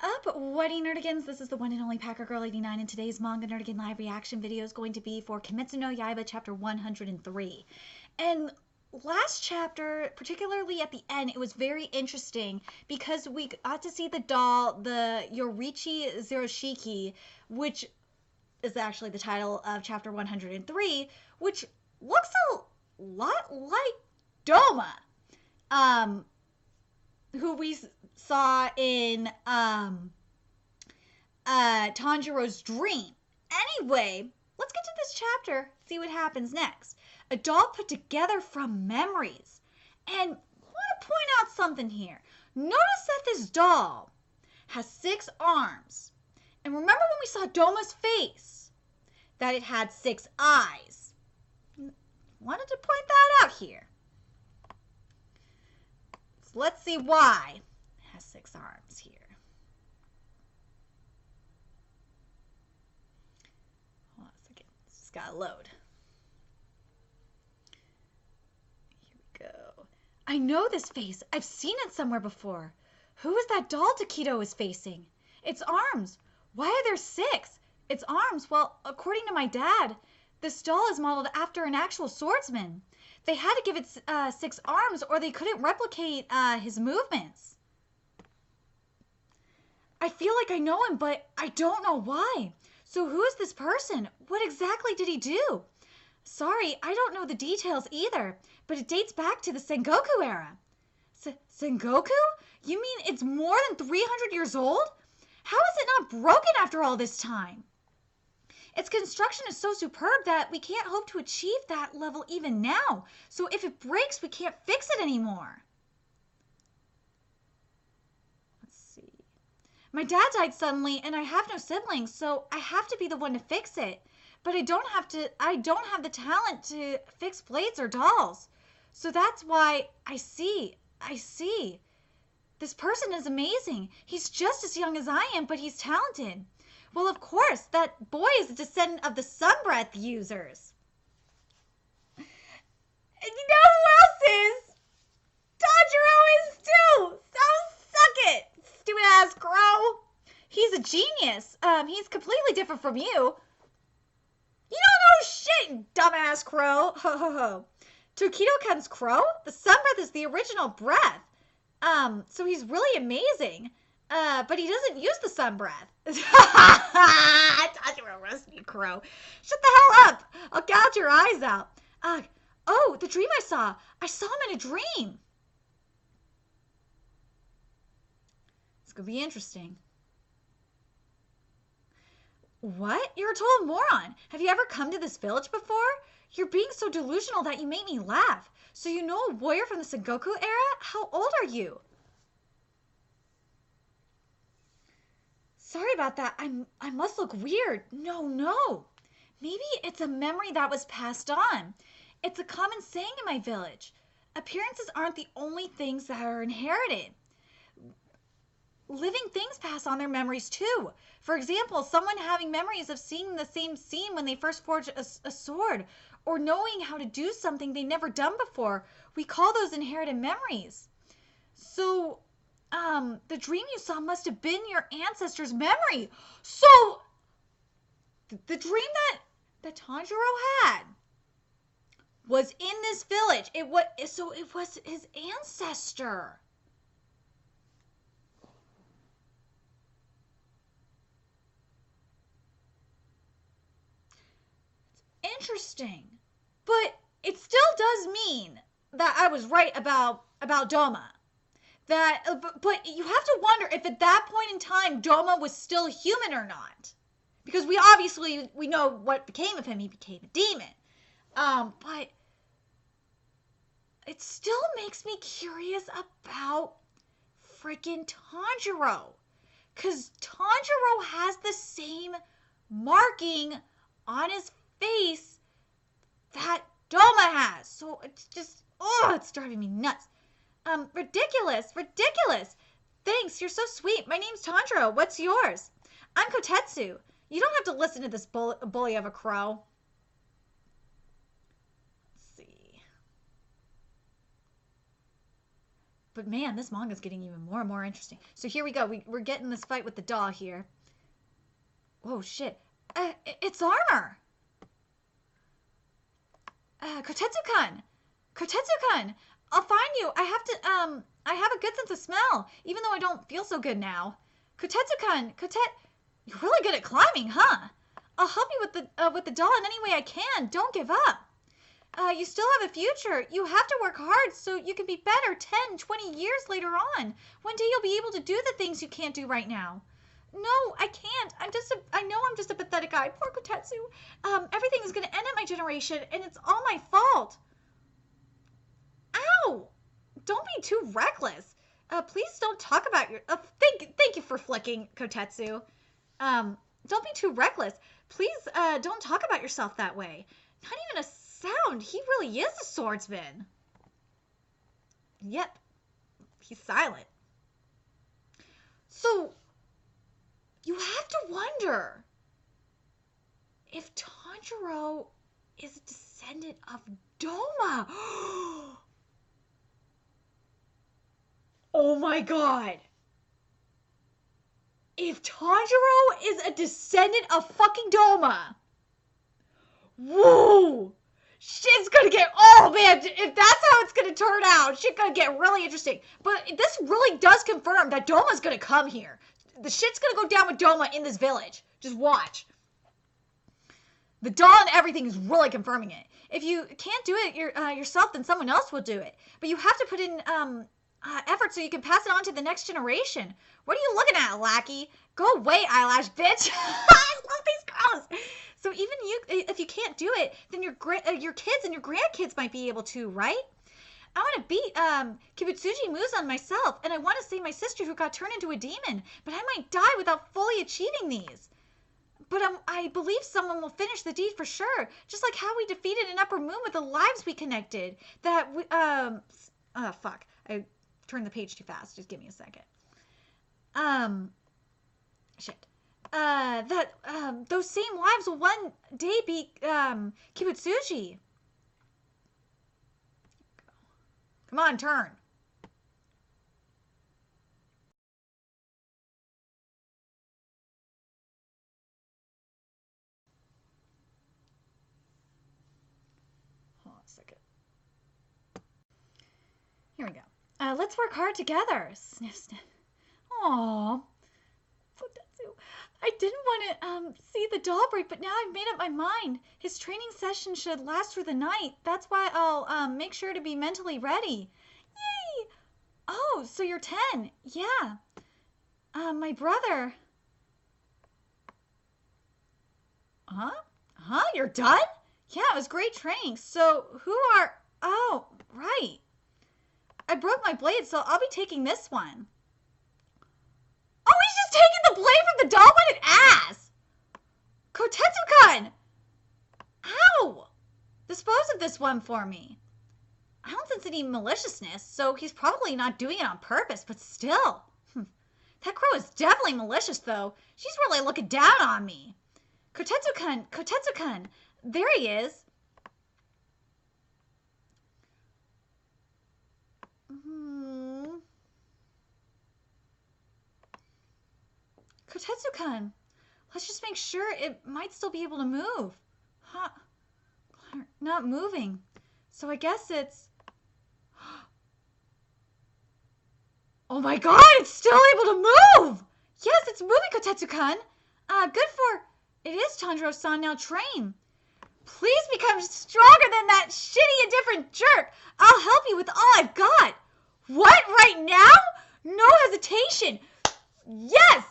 up, Wedding Nerdigans? This is the one and only Packer Girl 89, and today's Manga Nerdigan live reaction video is going to be for Kimetsu no Yaiba chapter 103. And last chapter, particularly at the end, it was very interesting because we got to see the doll, the Yorichi Zeroshiki, which is actually the title of chapter 103, which looks a lot like Doma, who we saw in Tanjiro's dream. Anyway, let's get to this chapter, see what happens next. A doll put together from memories. And I want to point out something here. Notice that this doll has 6 arms. And remember when we saw Doma's face, that it had 6 eyes. Wanted to point that out here. So let's see why it has 6 arms here. Hold on a second. It's just gotta load. Here we go. I know this face. I've seen it somewhere before. Who is that doll Takedo is facing? Its arms. Why are there 6? Its arms. Well, according to my dad, this doll is modeled after an actual swordsman. They had to give it 6 arms or they couldn't replicate his movements. I feel like I know him, but I don't know why. So who is this person? What exactly did he do? Sorry, I don't know the details either, but it dates back to the Sengoku era. Sengoku? You mean it's more than 300 years old? How is it not broken after all this time? Its construction is so superb that we can't hope to achieve that level even now. So if it breaks, we can't fix it anymore. Let's see. My dad died suddenly and I have no siblings, so I have to be the one to fix it. But I don't have the talent to fix blades or dolls. So that's why I see. This person is amazing. He's just as young as I am, but he's talented. Well, of course, that boy is a descendant of the sun breath users. And you know who else is? Tanjiro is too! So suck it, stupid ass crow! He's a genius. He's completely different from you. You don't know shit, dumbass crow. Ho ho ho. Tokido-kun's crow? The sun breath is the original breath. So he's really amazing. But he doesn't use the sun breath. Tanjiro roast you, crow. Shut the hell up. I'll gouge your eyes out. Oh, the dream I saw. I saw him in a dream. It's gonna be interesting. What? You're a total moron. Have you ever come to this village before? You're being so delusional that you make me laugh. So you know a warrior from the Sengoku era? How old are you? Sorry about that. I must look weird. No. Maybe it's a memory that was passed on. It's a common saying in my village. Appearances aren't the only things that are inherited. Living things pass on their memories too. For example, someone having memories of seeing the same scene when they first forged a sword, or knowing how to do something they never done before. We call those inherited memories. So, the dream you saw must have been your ancestor's memory. So, the dream that Tanjiro had was in this village. It was his ancestor. Interesting. But it still does mean that I was right about Doma. But you have to wonder if at that point in time Doma was still human or not. Because we know what became of him. He became a demon. But it still makes me curious about freaking Tanjiro. Because Tanjiro has the same marking on his face that Doma has. So it's just, it's driving me nuts. Ridiculous. Thanks, you're so sweet. My name's Tanjiro. What's yours? I'm Kotetsu. You don't have to listen to this bully of a crow. Let's see. But man, this manga's getting even more and more interesting. So here we go. We're getting this fight with the doll here. Whoa, shit. It's armor! Kotetsu-kun! Kotetsu-kun! I'll find you. I have a good sense of smell, even though I don't feel so good now. Kotetsu-kun! You're really good at climbing, huh? I'll help you with the doll in any way I can. Don't give up. You still have a future. You have to work hard so you can be better 10, 20 years later on. One day you'll be able to do the things you can't do right now. No, I can't. I know I'm just a pathetic guy. Poor Kotetsu. Everything is going to end at my generation, and it's all my fault. Ow! Don't be too reckless. Please don't talk about your... thank you for flicking, Kotetsu. Don't be too reckless. Please, don't talk about yourself that way. Not even a sound. He really is a swordsman. Yep. He's silent. So, you have to wonder if Tanjiro is a descendant of Doma. Oh my god. If Tanjiro is a descendant of fucking Doma. Whoa. Shit's gonna get, oh man, if that's how it's gonna turn out, shit's gonna get really interesting. But this really does confirm that Doma's gonna come here. The shit's gonna go down with Doma in this village. Just watch. The doll and everything is really confirming it. If you can't do it yourself, then someone else will do it. But you have to put in effort so you can pass it on to the next generation. What are you looking at, lackey? Go away, eyelash bitch. I love these girls. So even if you can't do it, then your kids and your grandkids might be able to, right? I want to beat Kibutsuji Muzan myself, and I want to save my sister who got turned into a demon, but I might die without fully achieving these. But I believe someone will finish the deed for sure, just like how we defeated an upper moon with the lives we connected. Fuck. I turned the page too fast. Just give me a second. Shit. Those same lives will one day be Kibutsuji. Come on, turn. Hold on a second. Here we go. Let's work hard together. Sniff, sniff. Aww. I didn't want to see the doll break, but now I've made up my mind. His training session should last through the night. That's why I'll make sure to be mentally ready. Yay! Oh, so you're 10. Yeah. My brother. Huh? You're done? Yeah, it was great training. So who are... Oh, right. I broke my blade, so I'll be taking this one. Oh, he's just taking the blade from the doll? What an ass! Kotetsu-kun! Ow! Dispose of this one for me. I don't sense any maliciousness, so he's probably not doing it on purpose, but still. That crow is definitely malicious, though. She's really looking down on me. Kotetsu-kun, Kotetsu-kun. There he is. Kotetsu-kun, let's just make sure it might still be able to move. Huh? Not moving. So I guess it's... Oh my god, it's still able to move! Yes, it's moving, Kotetsu-kun. Good for... It is Tanjiro-san, now train. Please become stronger than that shitty indifferent jerk. I'll help you with all I've got. What, right now? No hesitation. Yes!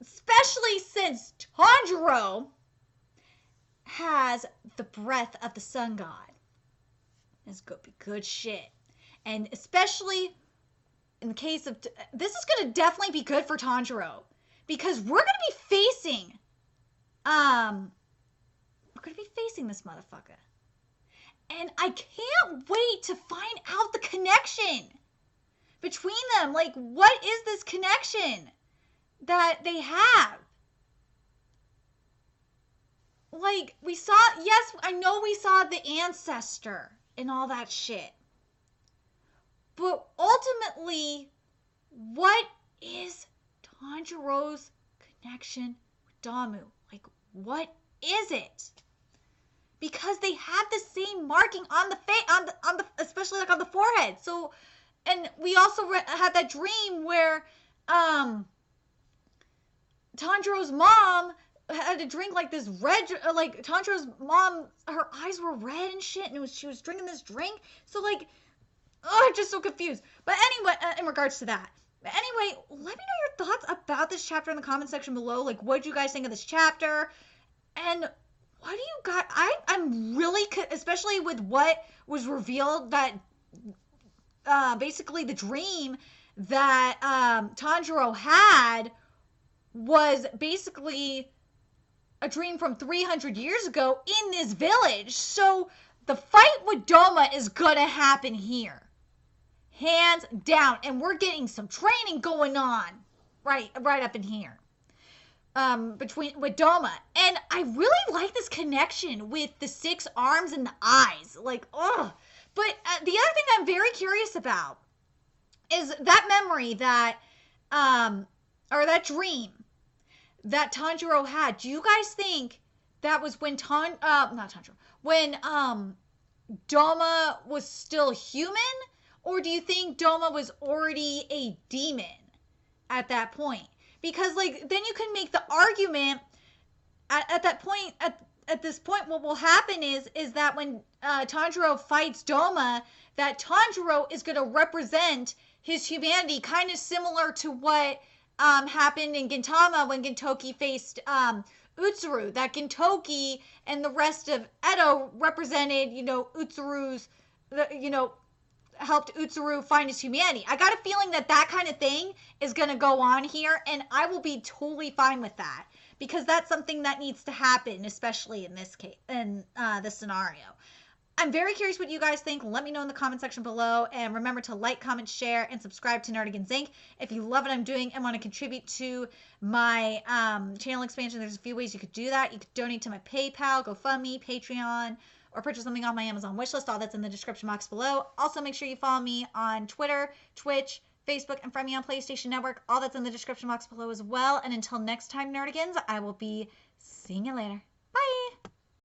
Especially since Tanjiro has the breath of the sun god. It's gonna be good shit. And especially in the case of... This is gonna definitely be good for Tanjiro. Because we're gonna be facing... We're gonna be facing this motherfucker. And I can't wait to find out the connection between them. Like, what is this connection that they have? Like, we saw, yes, I know we saw the ancestor and all that shit. But ultimately, what is Tanjiro's connection with Damu? Like, what is it? Because they have the same marking on the face, on the especially like on the forehead. So, and we also had that dream where Tanjiro's mom had to drink like this red, like Tanjiro's mom, her eyes were red and shit, and she was drinking this drink. So like, I'm just so confused. But anyway, in regards to that. But anyway, let me know your thoughts about this chapter in the comment section below. Like, what did you guys think of this chapter? And what do you got? I'm really, especially with what was revealed that basically the dream that Tanjiro had was basically a dream from 300 years ago in this village. So the fight with Doma is gonna happen here. Hands down. And we're getting some training going on right up in here. With Doma. And I really like this connection with the 6 arms and the eyes. Like, ugh. But the other thing I'm very curious about is that memory that, or that dream that Tanjiro had. Do you guys think that was when when Doma was still human? Or do you think Doma was already a demon at that point? Because like then you can make the argument at that point at this point what will happen is that when Tanjiro fights Doma, that Tanjiro is going to represent his humanity, kind of similar to what happened in Gintama when Gintoki faced Utsuru. That Gintoki and the rest of Edo represented, Utsuru's, helped Utsuru find his humanity. I got a feeling that kind of thing is going to go on here, and I will be totally fine with that because that's something that needs to happen, especially in this case, in this scenario. I'm very curious what you guys think. Let me know in the comment section below, and remember to like, comment, share, and subscribe to Nerdigans Inc. If you love what I'm doing and want to contribute to my channel expansion, there's a few ways you could do that. You could donate to my PayPal, GoFundMe, Patreon, or purchase something on my Amazon wishlist. All that's in the description box below. Also, make sure you follow me on Twitter, Twitch, Facebook, and friend me on PlayStation Network. All that's in the description box below as well. And until next time, Nerdigans, I will be seeing you later. Bye!